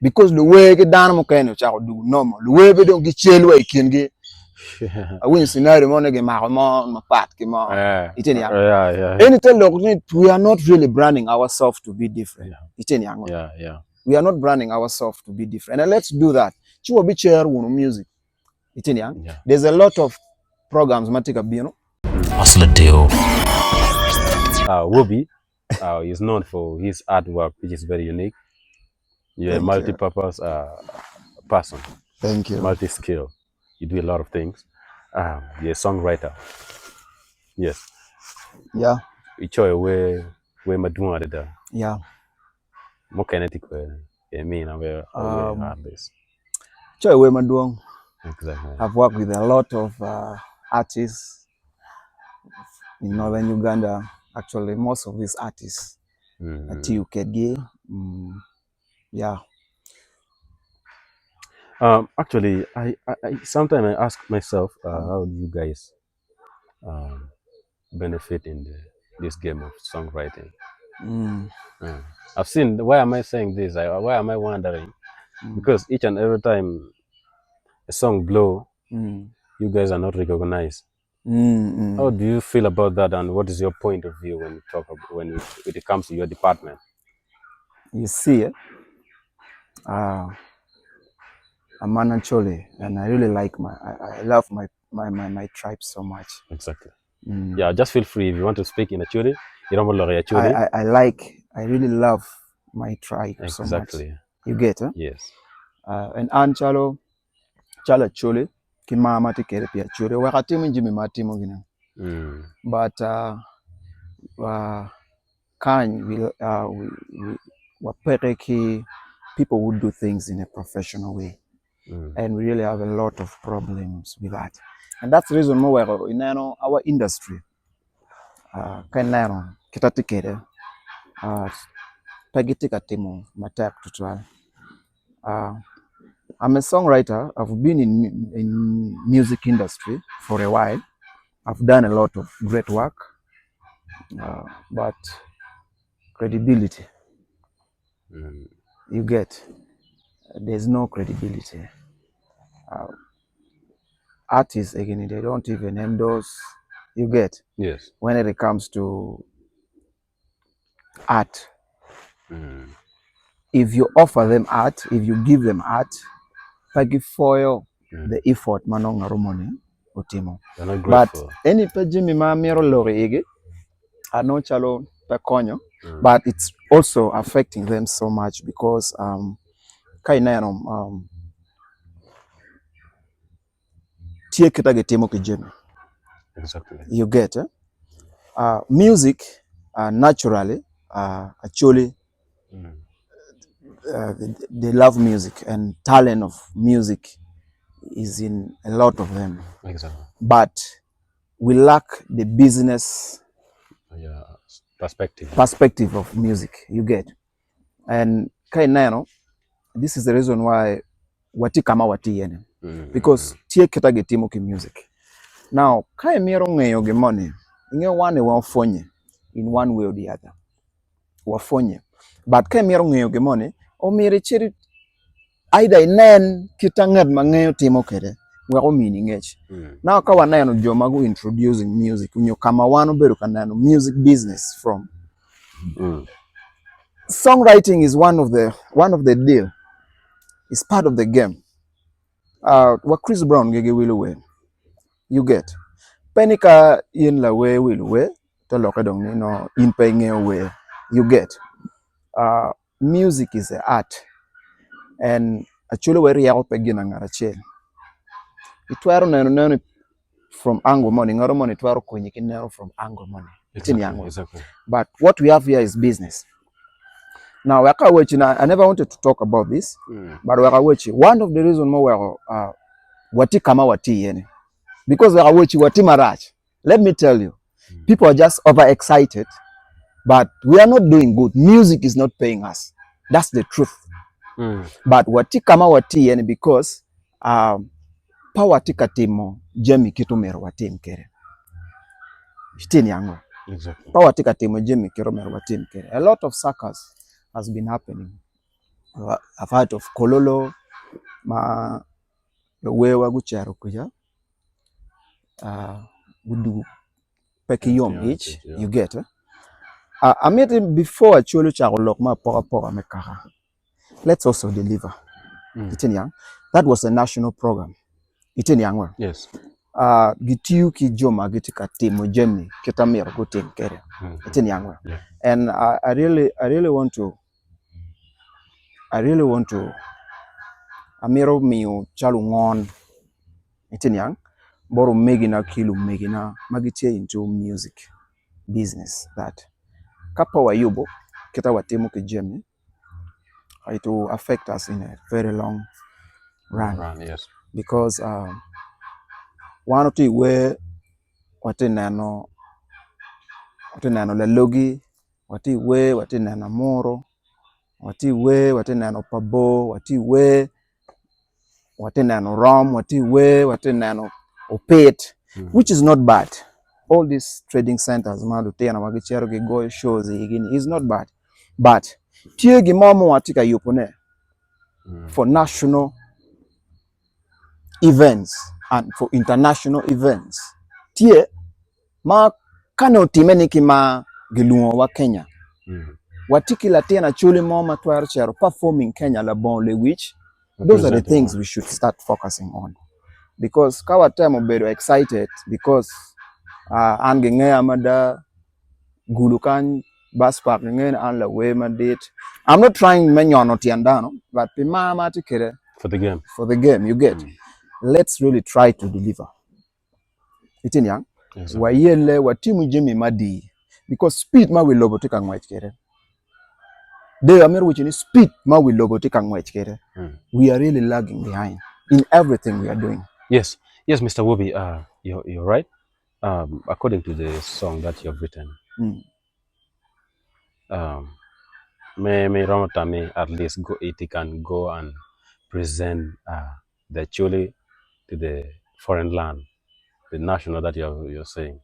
because the way ke dan mo keno cha do normal the way be don ki chelu e kin ge a win scenario mo ne ge ma pat ke mo iteni yang anything look we are not really branding ourselves to be different iteni yang we are not branding ourselves to be different and let's do that chiwo bi share wonu music iteni yang there's a lot of programs matika bi no Hustler deal. Wobi is known for his artwork, which is very unique. You're a multi-purpose person. Thank you. Multi-skill. You do a lot of things. You're a songwriter. Yes. Yeah. You show where maduna da. Yeah. More kinetic way. I mean, I'm this. Show where maduna. Exactly. I've worked with a lot of artists in northern Uganda. Actually, most of these artists at UKG. Yeah. Actually, I sometimes I ask myself, how do you guys benefit in this game of songwriting? I've seen. Why am I saying this? Why am I wondering? Because each and every time a song blow, you guys are not recognized. How do you feel about that, and what is your point of view when you talk about, when it comes to your department? You see, I'm an Achole, and I really like I love my tribe so much. Exactly. Yeah, just feel free if you want to speak in Achole. I really love my tribe so much. Exactly. You get it? Yes. And Anchalo, Chala Chole, Kimama Tikere Pia Chure, Wakatimu Jimmy Matimo Gina. But people would do things in a professional way. And we really have a lot of problems with that. And that's the reason why in our industry, kita tikere, pagitika timo matak tutwal. I'm a songwriter. I've been in music industry for a while. I've done a lot of great work, but credibility, you get, there's no credibility. Artists, again, they don't even endorse, you get. Yes. When it comes to art, if you offer them art, if you give them art, thank you for the effort manong harmony utimo. But any pejimi ma miro lori ege, ano chalo pekonyo, but it's also affecting them so much because tie kita getimo kijemi. Exactly. You get music naturally actually they love music, and talent of music is in a lot of them. Exactly. But we lack the business perspective of music, you get. And this is the reason why wati kama wati yene, because tie kita getimo ki music. Now kai miro ngeyo ge money ngeyo wane wafonye in one way or the other wafonye, but kai miro ngeyo ge money o mire chiri either inen kita ngad mangeyo timo kede wako meaning ech. Now ka waneno joma go introducing music unyo kama wano beru kaneno music business from songwriting is one of the deal. It's part of the game. What Chris Brown gege willow, you get. Penika in la way willow to look at in paying away, you get. Music is an art, and actually where you begin and a chain. It were from angle money, not money to our coin from angle money. Exactly. But what we have here is business. Now, I never wanted to talk about this, but one of the reasons more wati kama wati yene, because wati marach. Let me tell you, people are just overexcited, but we are not doing good. Music is not paying us. That's the truth. But wati kama wati yene because pa wati katimo jemi kitumero wati mkere. Shitini yangu. Exactly. Pa wati katimo jemi kitumero wati mkere. A lot of suckers has been happening. I've heard of Kololo, ma the way we go chero kuja. We do pekiyom each. You get. I made it before I cholo charolok ma poka mekara. Let's also deliver. That was a national program. Yes. Gitu ki joma gitu katimu Germany kita mero go take care. And I really want to amiro miu chalu ngon boro megina kilu megina magitie into music business that kapa wa yubo kita watimu ki Germany it will affect us in a very long run. Yes. Because one of the way watinano le logi wati we watinano moro wati we watinano pabo wati we watinano rom wati we watinano opate which is not bad. All these trading centers malutena magichero ge go shows igini is not bad, but tie gi momo watika yopone for national events and for international events tie ma kano timeni kima gilungo wa Kenya watikila tena chuli moma twar chero performing Kenya la bon le which those are the things we should start focusing on, because kawa time bedo excited because ange amada gulukan bus park ngen an la we madit. I'm not trying menyon otiandano, but pimama tikere For the game, you get. Let's really try to deliver. Itin yang wayele watimu jimi madi because speed ma we logo tika ngwech kere. They are which in speed ma we logo tika ngwech kere. We are really lagging behind in everything we are doing. Yes, Mr. Wobi, you're right. According to the song that you have written, may Ramatame at least it can go and present the Chole to the foreign land, the national that you're saying.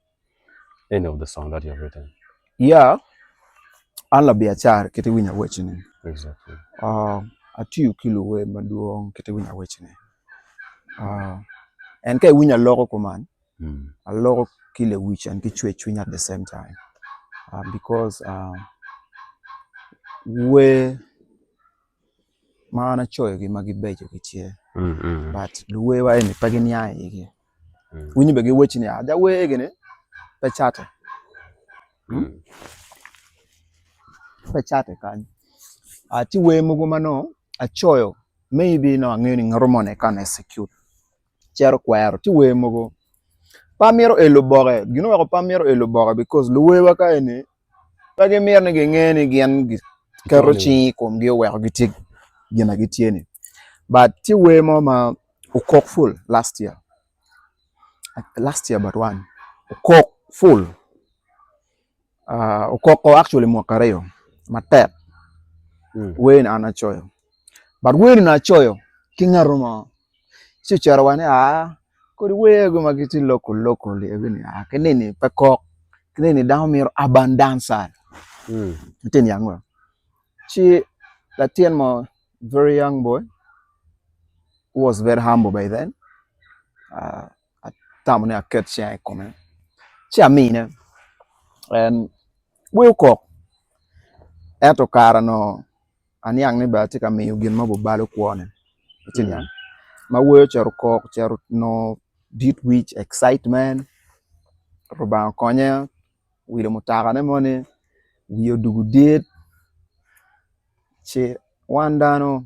Any of the song that you have written. Yeah, alla biachar kete winya wechine. Exactly. Atu kilo we maduong kete winya wechine. And kai winya logo command. A logo kilo which and kichwe at the same time. Because we mana choyo gi magi bejo kichie. But the way wa ni pagenya yigi. Winyi bege wechine ada we gene pechate. Pechate kan. Ati we mugumano achoyo maybe no angeni ngaromone kan execute. Chero kwaro ti we mugo. Pamiro elobore, you know pamiro elobore because luwe waka ene page mir ne ngeni gian karochi kom ge wa gitik gina gitiene. But ti we mama ukok full last year but one ukok full ukok actually mwakareo matep we na anachoyo but we na choyo kingaruma si charawane kodi we go magiti local even keneni pekok keneni down abundance ten young she that ten very young boy who was very humble by then tamone a ket shy comment she amine and we ko eto kara no anyang ni ba tika mi ugin mabu balu kwone ten young ma we chero ko chero no did which excitement roba konya we the mutaga ne money we do did che wandano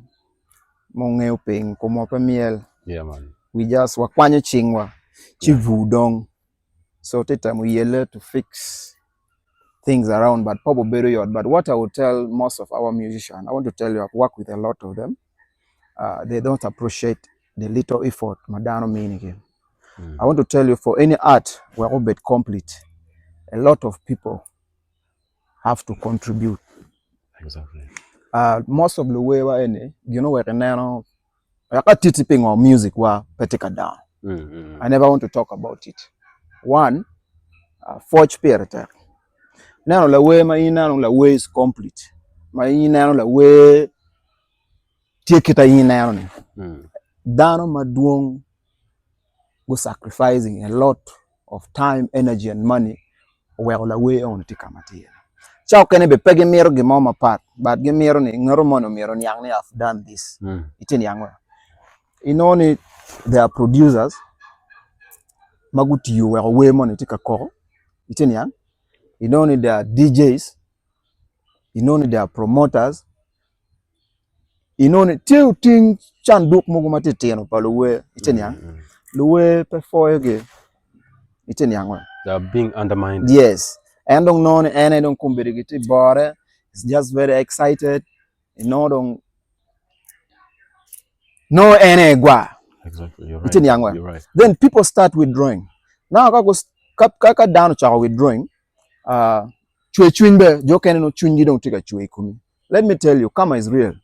mongeo ping komo pamiel. Yeah, man. We just wakwanye chingwa chivudong so teta we yele to fix things around but probably yard. But what I would tell most of our musicians, I want to tell you I've worked with a lot of them, they don't appreciate the little effort madano meaning. I want to tell you for any art we're all but complete, a lot of people have to contribute. Exactly. Most of the way we're in, you know, we're now tipping on music wa petika down. I never want to talk about it. One, forge period. Now la way my inano la way is complete. My inano la way tie kita yin ni dano maduong go sacrificing a lot of time, energy and money wela we on ti kamati chao kene be pege miro gi mama pat but gi miro ni ngoro mono miro ni yang ni have done this itin yang wa inoni they are producers maguti you we mono ti ka ko itin yang inoni they are DJs inoni they are promoters inoni tiu ting chanduk mugo mati teno palo we itin yang luwe pe foyege itin yang wa they are being undermined. Yes. And don't know and don't come bore. It's just very excited. You know don't no any gua. Exactly. You're right. You're right. Then people start withdrawing. Now I go kaka down to withdrawing. Chwe be joke no chunji don't take a chwe kumi. Let me tell you, karma is real.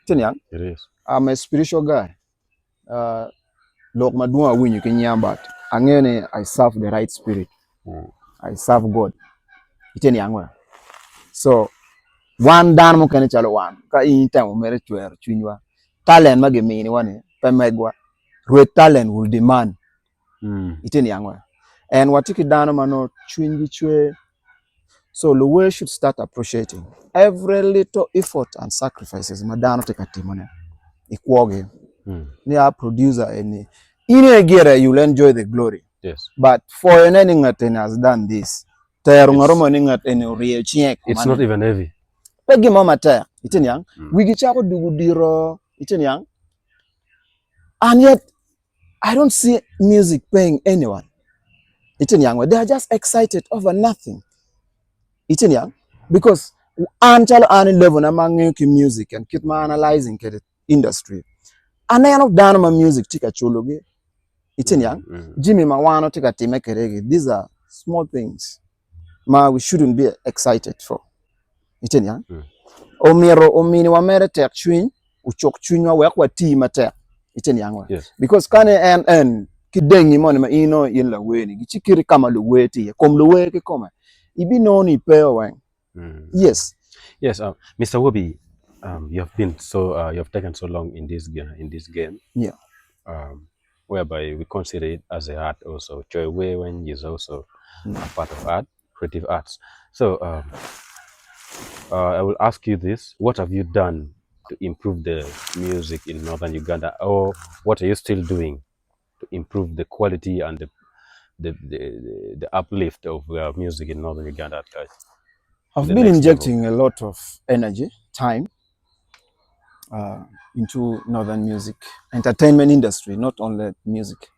It is. I'm a spiritual guy. Lok madua win you can yambat. Angene I serve the right spirit. I serve God. Iteni angwa. So one dan mo kene chalo one ka inta mo mere chwer chunwa talent mage mini wane pemegwa re talent will demand iteni angwa and watiki dano mano chungi chwe. So the way should start appreciating every little effort and sacrifices madano take atimone ikwoge ni a producer any ine gere you'll enjoy the glory. Yes, but for anything that has done this it's not even heavy. Pegi mama tire, itin yang. Wigi chako dugudiro, itin yang. And yet, I don't see music paying anyone. Itin yang. They are just excited over nothing. Itin yang. Because anchalo ani level na mangi music and keep ma analyzing the industry. And I have done my music tika chologi. Itin yang. Jimmy mawano tika time keregi. These are small things. We shouldn't be excited for. Itin yang. Omini wa mere tek chwin uchok chwin wa wekwa ti matek itin yang wa. Yes. Because kane en kidengi mone ma ino yin la weni gichikiri kama lu weti kom lu we ki koma ibi no ni pe wen. Yes. Yes, Mr. Wobi, you have been so you have taken so long in this game. Yeah. Whereby we consider it as a art also. Choi Wen is also a part of art, creative arts. So I will ask you this: what have you done to improve the music in northern Uganda, or what are you still doing to improve the quality and the uplift of music in northern Uganda? I've been injecting a lot of energy, time into northern music, entertainment industry, not only music.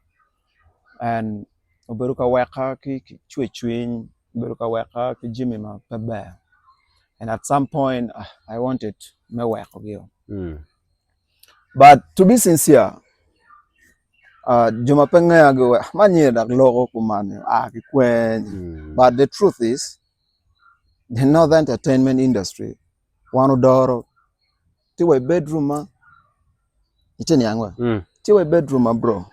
And oberuka weka ki chwe chwin, oberuka weka ki Jimmy ma pebe. And at some point, I wanted me work again. But to be sincere, Juma penga go manye da logo kumane but the truth is, the northern entertainment industry, one door, tiwe bedroom iteni yangwa, tiwe bedroom bro.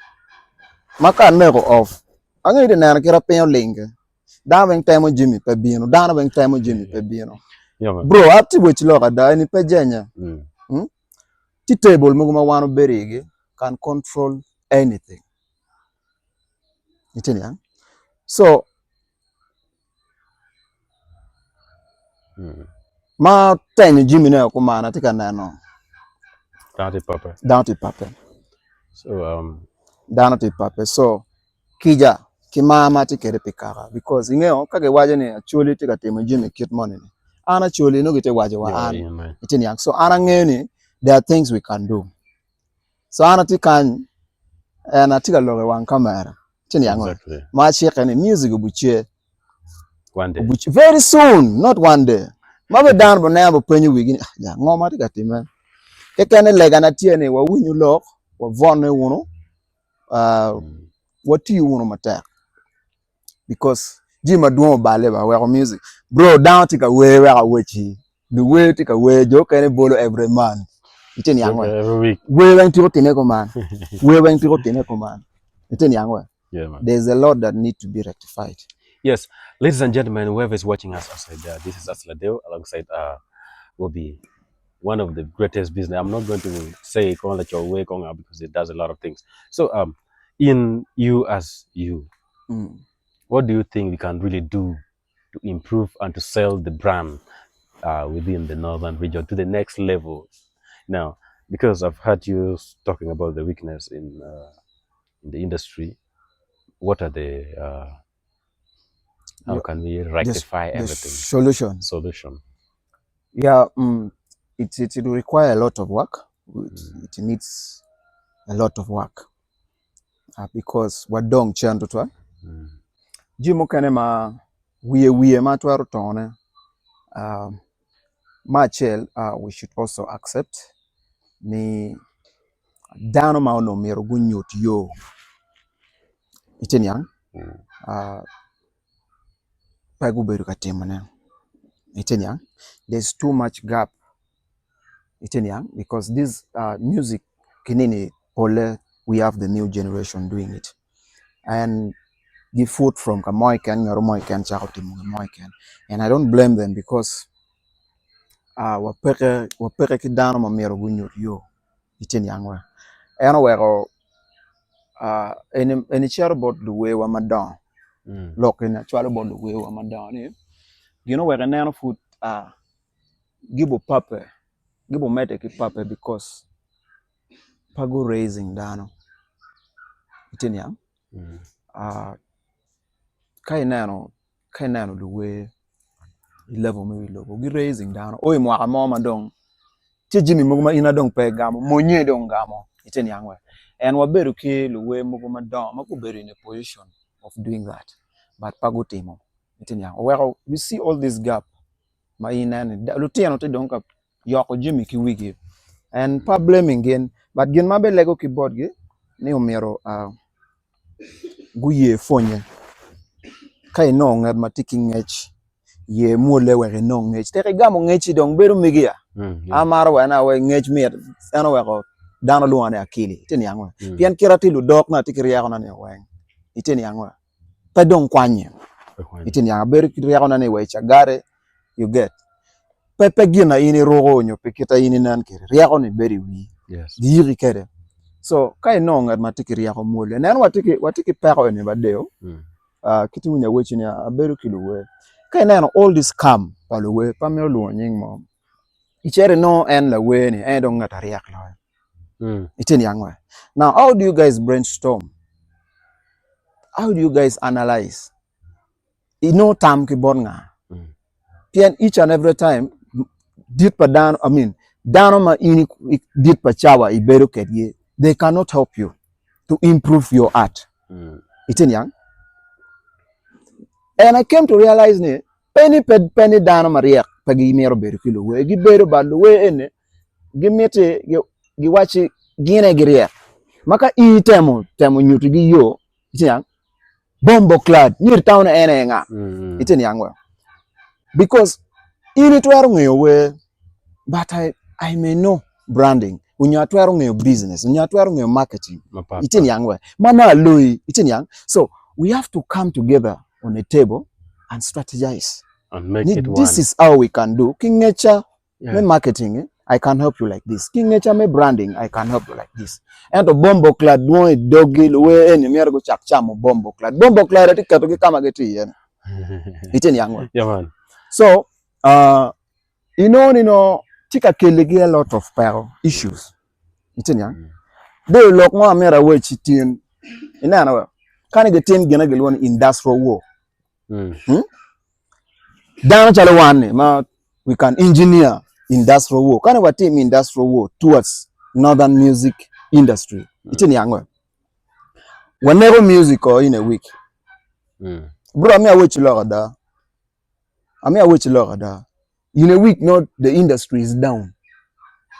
Maka nego off. Anga ide na kira penyo linge. Da weng time Jimmy pebino, da weng time Jimmy pebino. Bro, ati wechi loka da ni pejenya. Ti table muguma wano berigi can control anything. Itini yang. So ma tenyo Jimmy na kumana tika nano. Down to paper. So down to paper. So kija kimama tikere pikara because ingeo kage waje ne actually tika temo Jimmy kit money. Ana choli no gite waje wa an itini yang. So ana ngeni there are things we can do. So ana tikan na tika loge wan camera itini yang. Exactly. Ma cheke ne music ubuche one day very soon, not one day. Ma be down bo na bo penyu wigi ya ngoma tika timo kekene lega na tiene wa winyu lok wa vone wono what do you want matter because Jima do bale ba we music bro down tika we wechi the way tika we jo kene bolo every man iteni yangwa every week we went to tine ko man we went to tine ko man iteni yangwa. Yeah, man. There's a lot that need to be rectified. Yes, ladies and gentlemen, whoever is watching us outside there, this is Asladeo alongside Wobi one of the greatest business. I'm not going to say call it your way because it does a lot of things. So in you as you, what do you think we can really do to improve and to sell the brand within the northern region to the next level? Now, because I've heard you talking about the weakness in the industry, what are the how can we rectify everything? Solution. Yeah, it will require a lot of work. It needs a lot of work because what dong chanto twa. Jimo kane ma wiye ma twaro tone. Machel, we should also accept ni dano ma ono mero gunyot yo. Iten yang pagu beru katemane. Iten yang there's too much gap. Iten yang because this music kinini pole we have the new generation doing it and give food from Kamoikan Moikan and I don't blame them because wapeke kidano ma mero gunyot yo. Iten yang wa eno wero any chair about the way wa madon look in a chair about the way wa madon you know where an nano food gibo pape gibo mete ki pape because pago raising dano Iten yang kai nano the way level me logo gi raising dano oy mo amoma dong ti jimi muguma ina dong pe gamo monye dong gamo Iten yang we and waberu ke the way muguma dong mako beru in a position of doing that but pago timo Iten yang well we see all this gap ma ina ne lutiano te dong ka yoko jimi ki wigi and pa blaming again but gen mabe lego ki board ge ni omero guye fonye kai no ngad matiki ngech ye mole were no ngech te gamo ngech dong beru migia amaro wana we ngech mir ano we ko dano luane akili Iten yang we pian kirati lu dok na tikiri ya na ne we Iten yang we pa dong kwanye Iten yang beru kiri ya na ne we chagare you get pepe gina ini rogo nyo pekita ini nan kiri riako ni beri wi giri kere so kai no ngad matiki riako mole nan watiki pero ni badeo kiti munya wechi ni aberu kiluwe kai nan all this come paluwe pamelo luo nying mo ichere no en la we ni en dong ngata riak la Iten yang we now how do you guys brainstorm, how do you guys analyze ino tam ki bonga pian each and every time dit pa dano dano ma ini dit pa chawa ibero kedye they cannot help you to improve your art Iten yang and I came to realize ne penny dano maria pagi mero beru kilo we gi beru balu we ene gi mete gi wachi gine giria maka I temo nyutu gi yo Iten yang bombo clad nyir town ene nga Iten yang we because ini twaro ngeyo we but I may know branding unya twaro ngeyo business unya twaro ngeyo marketing Iten yang we mana lui Iten yang so we have to come together on a table and strategize and make it this one. is how we can do king nature me marketing I can help you like this king nature me branding I can help you like this and the bombo clad no dogil we any me go chak chamo bombo clad ti kato ki kama geti yen Iten yang we Yeah man. so you know tika kelegi a lot of peril issues Iten yang de lok mo amera we chitin ina na kan ge team gena ge won industrial war dan chale one ma we can engineer industrial war kan wa team industrial war towards northern music industry Iten yang we whenever music or in a week bro me awech logada in a week not the industry is down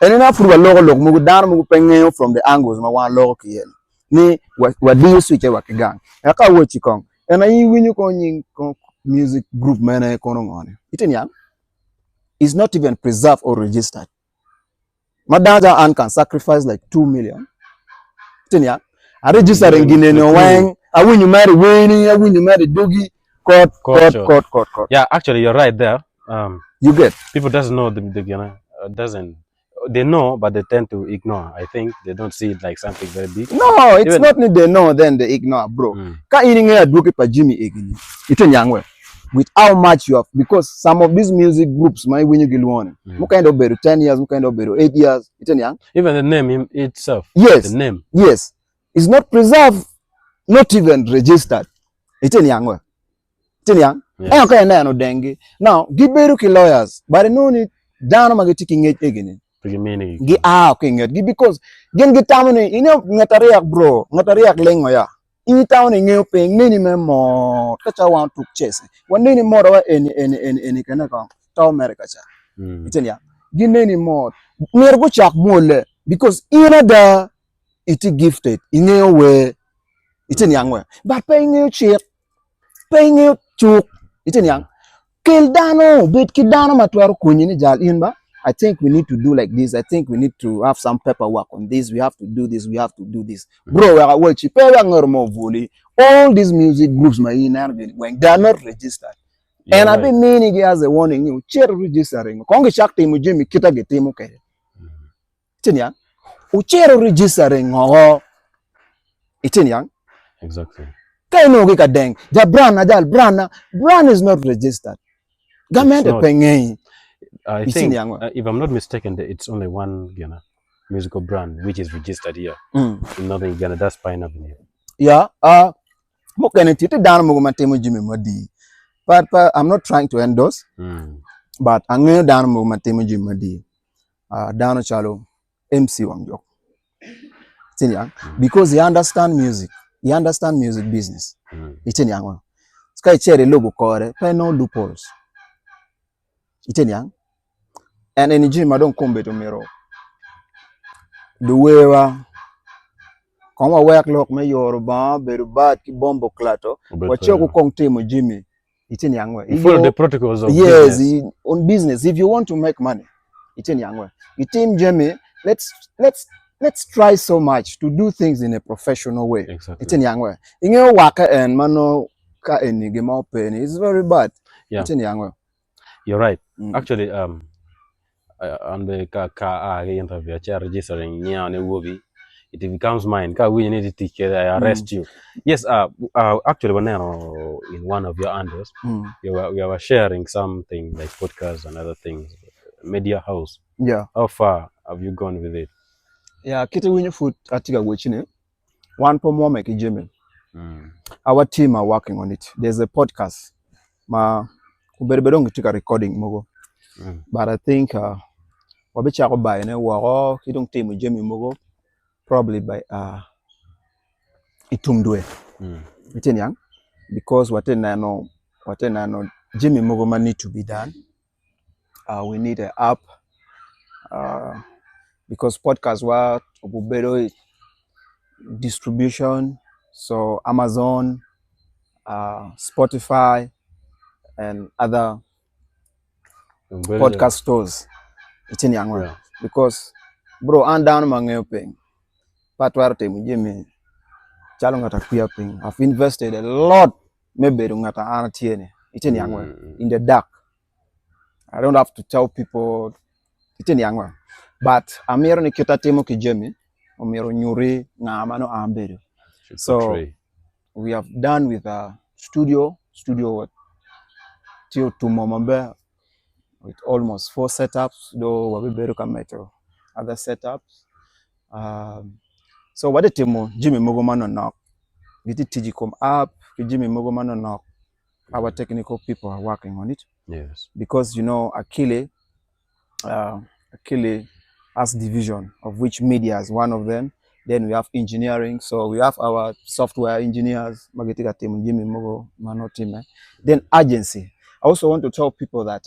and enough for a log mugu down mugu pengen from the angles ma wan log kien ni wa do switch wa kigang aka wochi kong and I win you kon music group man ko ngone Iten yang is not even preserved or registered madanja and can sacrifice like 2 million Iten yang I register ngine no wen I win you marry winning I win you marry dogi court. Yeah, actually you're right there. You get people doesn't know the doesn't they know, but they tend to ignore. I think they don't see it like something very big. No, it's not need they know, then they ignore, bro. Ka ini duke pa Jimmy egini. Ito nyangwe. With how much you have, because some of these music groups, my when you get one, what kind of better 10 years, what kind of better 8 years, ito nyang. Even the name itself. Yes. The name. Yes. It's not preserved, not even registered. Ito nyangwe. Ito nyang. Ayo kaya na no dengue. Now, give better ki lawyers, but no need down mageti kinget egini. Gi kinget gi because gen gitamone ino ngatariak bro, ngatariak lengo ya. Ini town ngeo pe nini memo kacha want to chase. One nini more wa any kana ka town America cha. Itenya. Gi nini more. Nergo chak mole because ina da iti gifted ngeo we itenya ngwe. But pay ngeo chik. Pay ngeo chuk itenya. Kel dano bit kidano matwaro kunyini jal inba. I think we need to do like this. I think we need to have some paperwork on this. We have to do this. We have to do this. Bro, all these music groups, they are not registered. Yeah, and I've been meaning as a warning you, chair registering. Kongi shak team Jimmy kita get team okay. Itinya, chair registering itinya. Exactly. Kaya no gika deng. The brand is not registered. Government paying. I think, if I'm not mistaken, it's only one musical brand which is registered here in Northern Uganda. That's Pine Avenue. Yeah. But I'm not trying to endorse. But I'm going to down Madi. Down Chalo MC Wangyo. Because he understand music. He understand music business. It's in young. Sky cherry logo core, no loopholes. It's in young. And in the gym, I don't come to mirror. The way come work lock me your bar, very bad bombo clato. What you come to Jimmy? It's in young way. Follow the protocols of business. On business. If you want to make money, it's in young way. You team Jimmy, let's try so much to do things in a professional way. Exactly. It's in young way. In your waka and mano ka any game out penny. It's very bad. Yeah. It's in young way. You're right. Actually, on the interview, registering it becomes mine. We need to take I arrest you. Yes, actually, when in one of your handles, you were sharing something like podcasts and other things, media house. Yeah. How far have you gone with it? Yeah, Kitty Winnie Food Atiga Wichine. One for more make Jimmy. Our team are working on it. There's a podcast. Don't take a recording mogo. But I think wabichako by waro kidong team Jimmy mogo probably by itumdwe. It's young because what I know Jimmy mogo man need to be done. We need an app because podcast wa obubero distribution, so Amazon, Spotify and other podcast stores. It's in young one. Because bro, and down mangeping. Patwar team Jimmy. Chalongata ping. I've invested a lot. Maybe ngata anatiene. It's in young one. In the dark. I don't have to tell people it's in young one. But amiro ni kita temo ki Jimmy. Amiro nyuri na amano ambedo. So we have done with a studio what till to Momambe. With almost 4 setups, though we better come to other setups. So what the team Jimmy Mogomano knock, we did TG app, Jimmy Mogomano knock. Our technical people are working on it. Yes. Because Akile has division of which media is one of them. Then we have engineering, so we have our software engineers, Magetiga team, Jimmy Mogomano team. Then agency. I also want to tell people that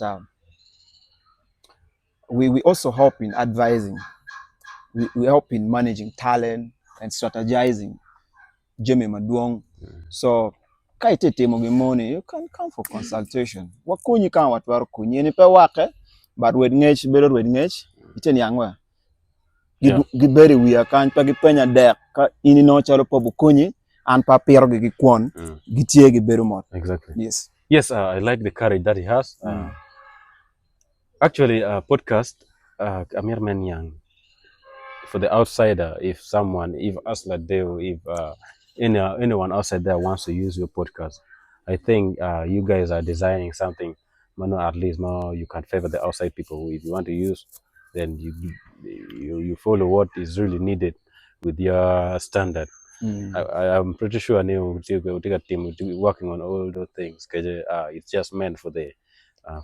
we also help in advising. We help in managing talent and strategizing. Jimmy Maduong. So, kaite temo money, you can come for consultation. Wakunyi kan watwaro kunyi ni pe wake, but with ngech better with ngech, iten yangwa. Giberi we kan pa gipenya dek ka ini no chalo po bukunyi and pa pero gi kwon gitie gi beru mot. Exactly. Yes. Yes, I like the courage that he has. Actually, podcast Amir Menyang, for the outsider, if us like Dale, if anyone outside there wants to use your podcast, I think you guys are designing something. Mano, at least no, you can favor the outside people. If you want to use, then you follow what is really needed with your standard. I'm pretty sure we'll take a team will be working on all those things. 'Cause, it's just meant for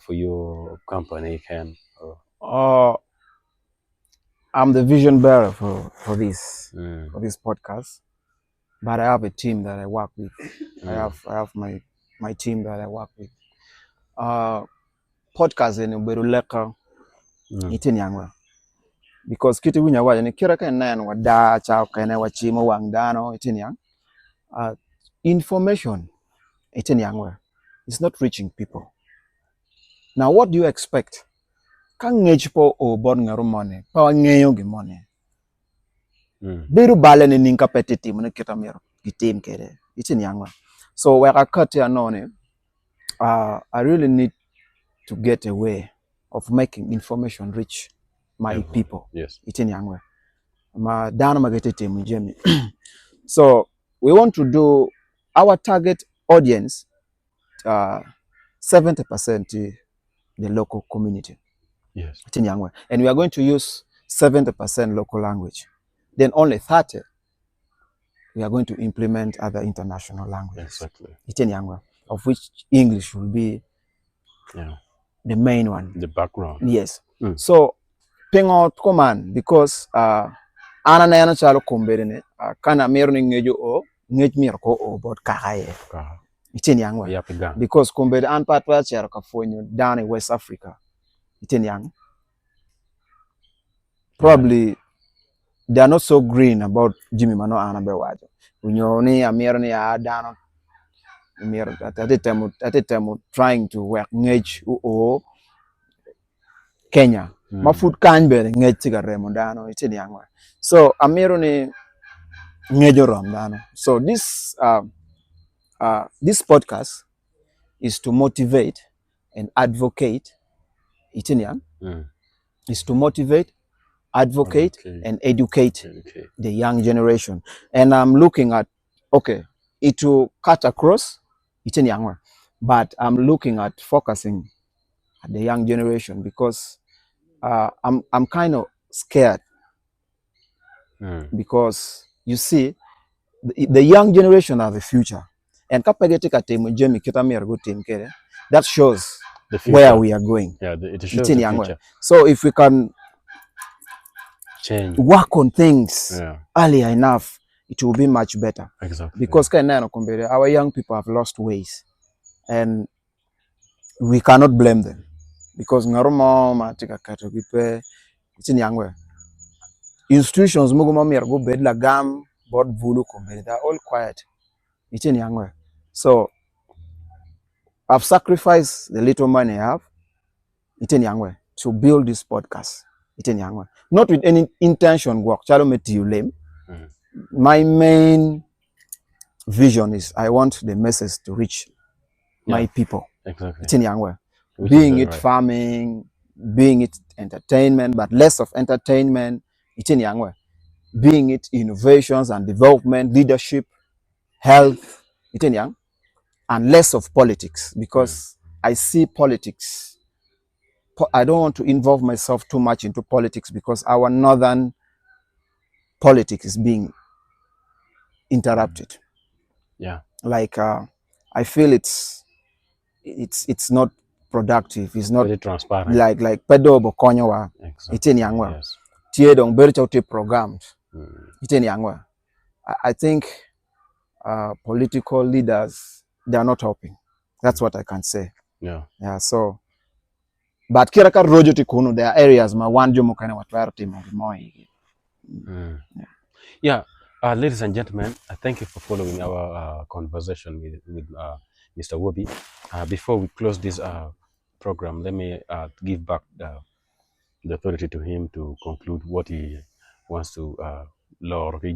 your company can. I'm the vision bearer for this podcast, but I have a team that I work with. I have my team that I work with. Podcast in Beruleka itin yangwa because kiti winya wa ni kira kan nan wada cha kana wa chimo wang dano itin yang information itin yangwa it's not reaching people. Now what do you expect? Kan ngechipo o bod ngaru money pa ngeyo gi money. Beru bale ni ninka petiti mun kita mero gitim kere itin yangwa. So where I cut here none I really need to get a way of making information reach my people. Yes. Itin yangwa. Ma dana magetete mujemi. So we want to do our target audience 70% the local community. Yes. Itin yangwa. And we are going to use 70% local language. Then only 30 we are going to implement other international languages. Exactly. Itin yangwa. Of which English will be the main one. The background. Yes. So ping out command because ana na yana chalo kumbere kana mero ni ngejo o ngej mir ko o bot kahaye. Itin yangwa. Because kumbere an patwa chero ka fonyo down in West Africa. Itin yang. Probably they are not so green about Jimmy Mano ana be wajo. Unyo ni amero ni down at the time trying to work ngej o Kenya. Ma food kanbe ngej tigare mondano itin yangwa. So amero ni ngejo ramdano. So this podcast is to motivate and advocate itin yang. Is to motivate, advocate and educate the young generation. And I'm looking at it will cut across itin yangwa. But I'm looking at focusing at the young generation because I'm kind of scared because you see the young generation are the future, and kapagetika team Jamie Kitamir good team kere that shows where we are going. Yeah, it shows the future. So if we can change, work on things earlier enough, it will be much better. Exactly. Because our young people have lost ways, and we cannot blame them because ngarumo matika katogipe itin yangwe institutions muguma mirgo bedla gam board vulu kumbere they're all quiet itin yangwe. So I've sacrificed the little money I have itin yangwe to build this podcast itin yangwe, not with any intention work chalo metiulem. My main vision is I want the message to reach my people. Exactly. Itin yangwe. Being it farming, being it entertainment, but less of entertainment, itin yangwe. Being it innovations and development, leadership, health, itin yang, and less of politics because I see politics. I don't want to involve myself too much into politics because our northern politics is being interrupted. Like I feel it's not productive. It's not very transparent. Like pedo bokonyo wa itin yangwa. Tie dong berchote programs. Itin yangwa. I think political leaders, they are not helping. That's what I can say. Yeah. So, but kiraka rojo tikunu, there are areas ma wanjo mukane watwarte mo. Ladies and gentlemen, thank you for following our conversation with Mr. Wobi. Before we close this program, let me give back the authority to him to conclude what he wants to lor the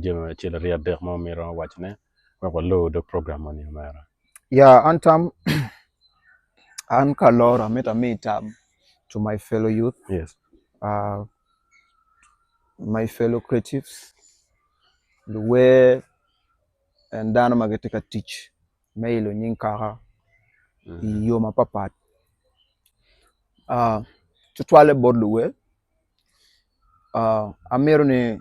program on your. Yeah, antam anka lora meta meetup to my fellow youth. Yes. my fellow creatives, the way and dana magetika teach mailo nyinkara yo mapapat tutwale bodluwe amero ne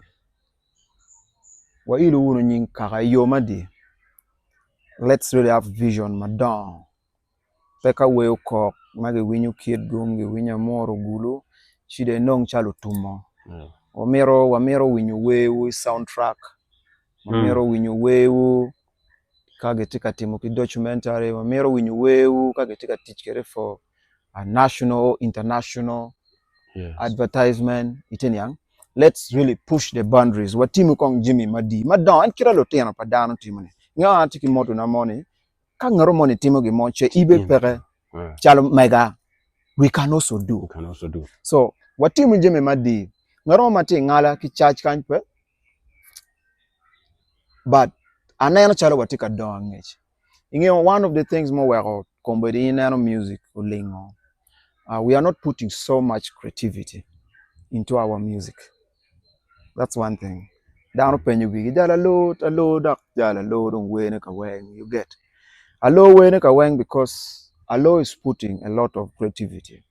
wa ilu wunu nyinkara yo madi. Let's really have vision madon peka we ko mage winyu kid gumge winya moro gulu chide nong chalo tumo wamero winyu wewu soundtrack wamero winyu wewu kage tika timo ki documentary wamero winyu wewu kage tika teach kere for a national international advertisement iten. Let's really push the boundaries what timu kong Jimmy madi madon an kira lo tena pa dano timone nga antiki moto na money ka ngaro money timo gi monche ibe pere chalo mega we can also do. So what timu Jimmy madi ngaro mati ngala ki charge kanpe but anayano chalo watika don ngech. One of the things more we're combining music ulingo. We are not putting so much creativity into our music. That's one thing. Down penyu gi jala load jala load on wene ka weng you get. Allo wene ka weng because allo is putting a lot of creativity.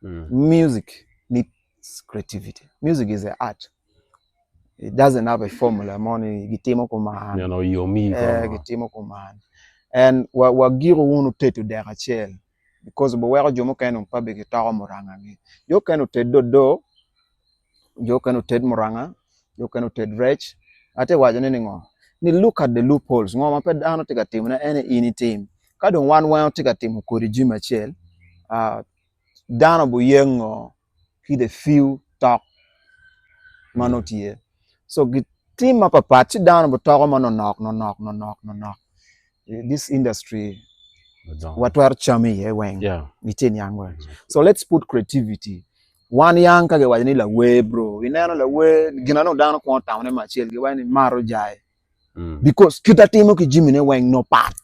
Music needs creativity. Music is an art. It doesn't have a formula. Money gitimo command. You know, you me. Gitimo command. And wa giro wunu tetu dera chel because bo wero jomo kanu pabe gitawa moranga ngi. Yo kanu tedo do yo kanu ted moranga yo kanu ted rech ate wajane ningo ni look at the loopholes ngo maped ano tika team na any ini team kadon one tika team ko regime chel dano bo yengo ki the few talk manotie so git team apa party dano bo talk no knock this industry what were chami weng nitin yang. So let's put creativity one young kage wajani la we bro inano la we ginano dano ko tawne machel ge wani maro jai because kita timo ki jimine weng no part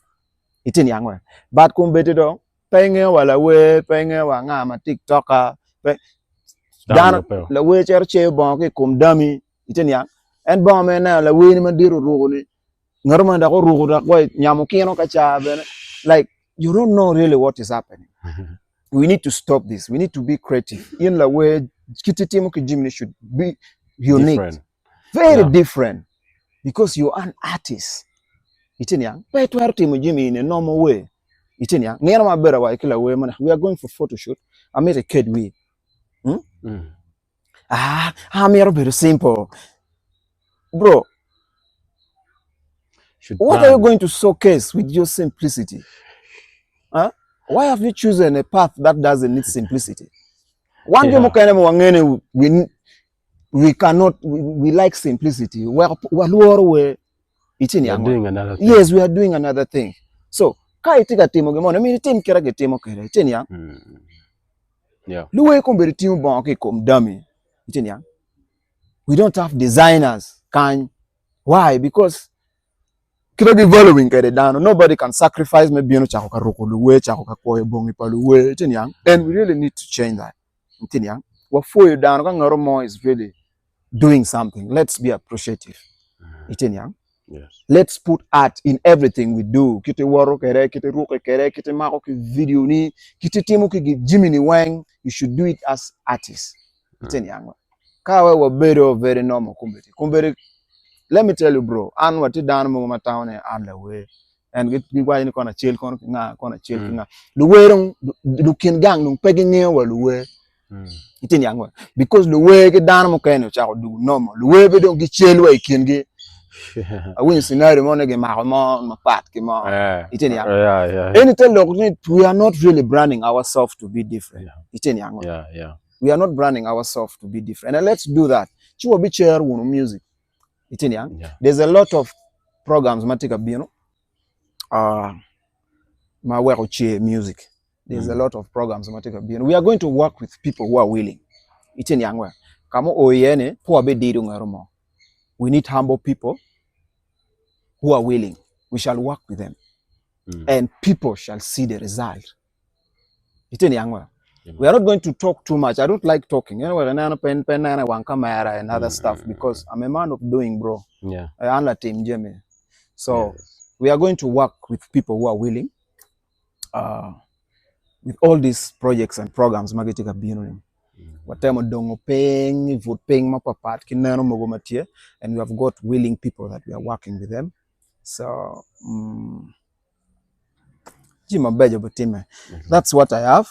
itin yang but kumbete do penge wala we penge wa nga ma tiktoker dano la we cherche bon ke kum dami itin yang en bon me na la we ni mandiro rugoni ngarma da ko rugu da ko nyamu kino ka cha like you don't know really what is happening. We need to stop this. We need to be creative. In the way Kititimu Kijimini should be unique. Different. Very different. Because you're an artist. Itinya. But to Artimu Jimmy in a normal way. Itinya. Near my better way, we are going for photo shoot. I made a kid we. I'm very simple. Bro. What are you going to showcase with your simplicity? Huh? Why have you chosen a path that doesn't need simplicity? One day we cannot we like simplicity. We're doing another thing. Yes, we are doing another thing. So kai tika timo gemon I mean team kera ge timo kera itenya. Yeah. Luwe kombere team bon ke kom dummy. Itenya. We don't have designers. Why? Because following nobody can sacrifice maybe and we really need to change that. What for you down is really doing something. Let's be appreciative. Yes. Let's put art in everything we do. Kite waro kere, kite ruke kere, kite mako ki video ni, kite timu ki Jimmy Wang. You should do it as artists. Kawe wa very normal kumbere. Let me tell you, bro. And what you done mo town and the way, and get be why you gonna chill, gonna chill, the way don't looking gang, don't pegging near well, the way it's in young because the way get down mo kind of child do normal. The way we don't get chill, way can get. I win scenario money get my part, it's in young. Anything we are not really branding ourselves to be different. It's in young. Yeah. We are not branding ourselves to be different, and let's do that. You will be chair music. There's a lot of programs matika bino music. There's a lot of programs matika bino. We are going to work with people who are willing. Kamo oyene po be diru ngarumo. We need humble people who are willing. We shall work with them. And people shall see the result. We are not going to talk too much. I don't like talking. You know, one camera and other stuff because I'm a man of doing, bro. Yeah. I am a team, Jimmy. So Yes. we are going to work with people who are willing with all these projects and programs. Magitika Binurim. Whatever dongo paying, vote paying mapapat, kinano mogomatia, and we have got willing people that we are working with them. So, that's what I have.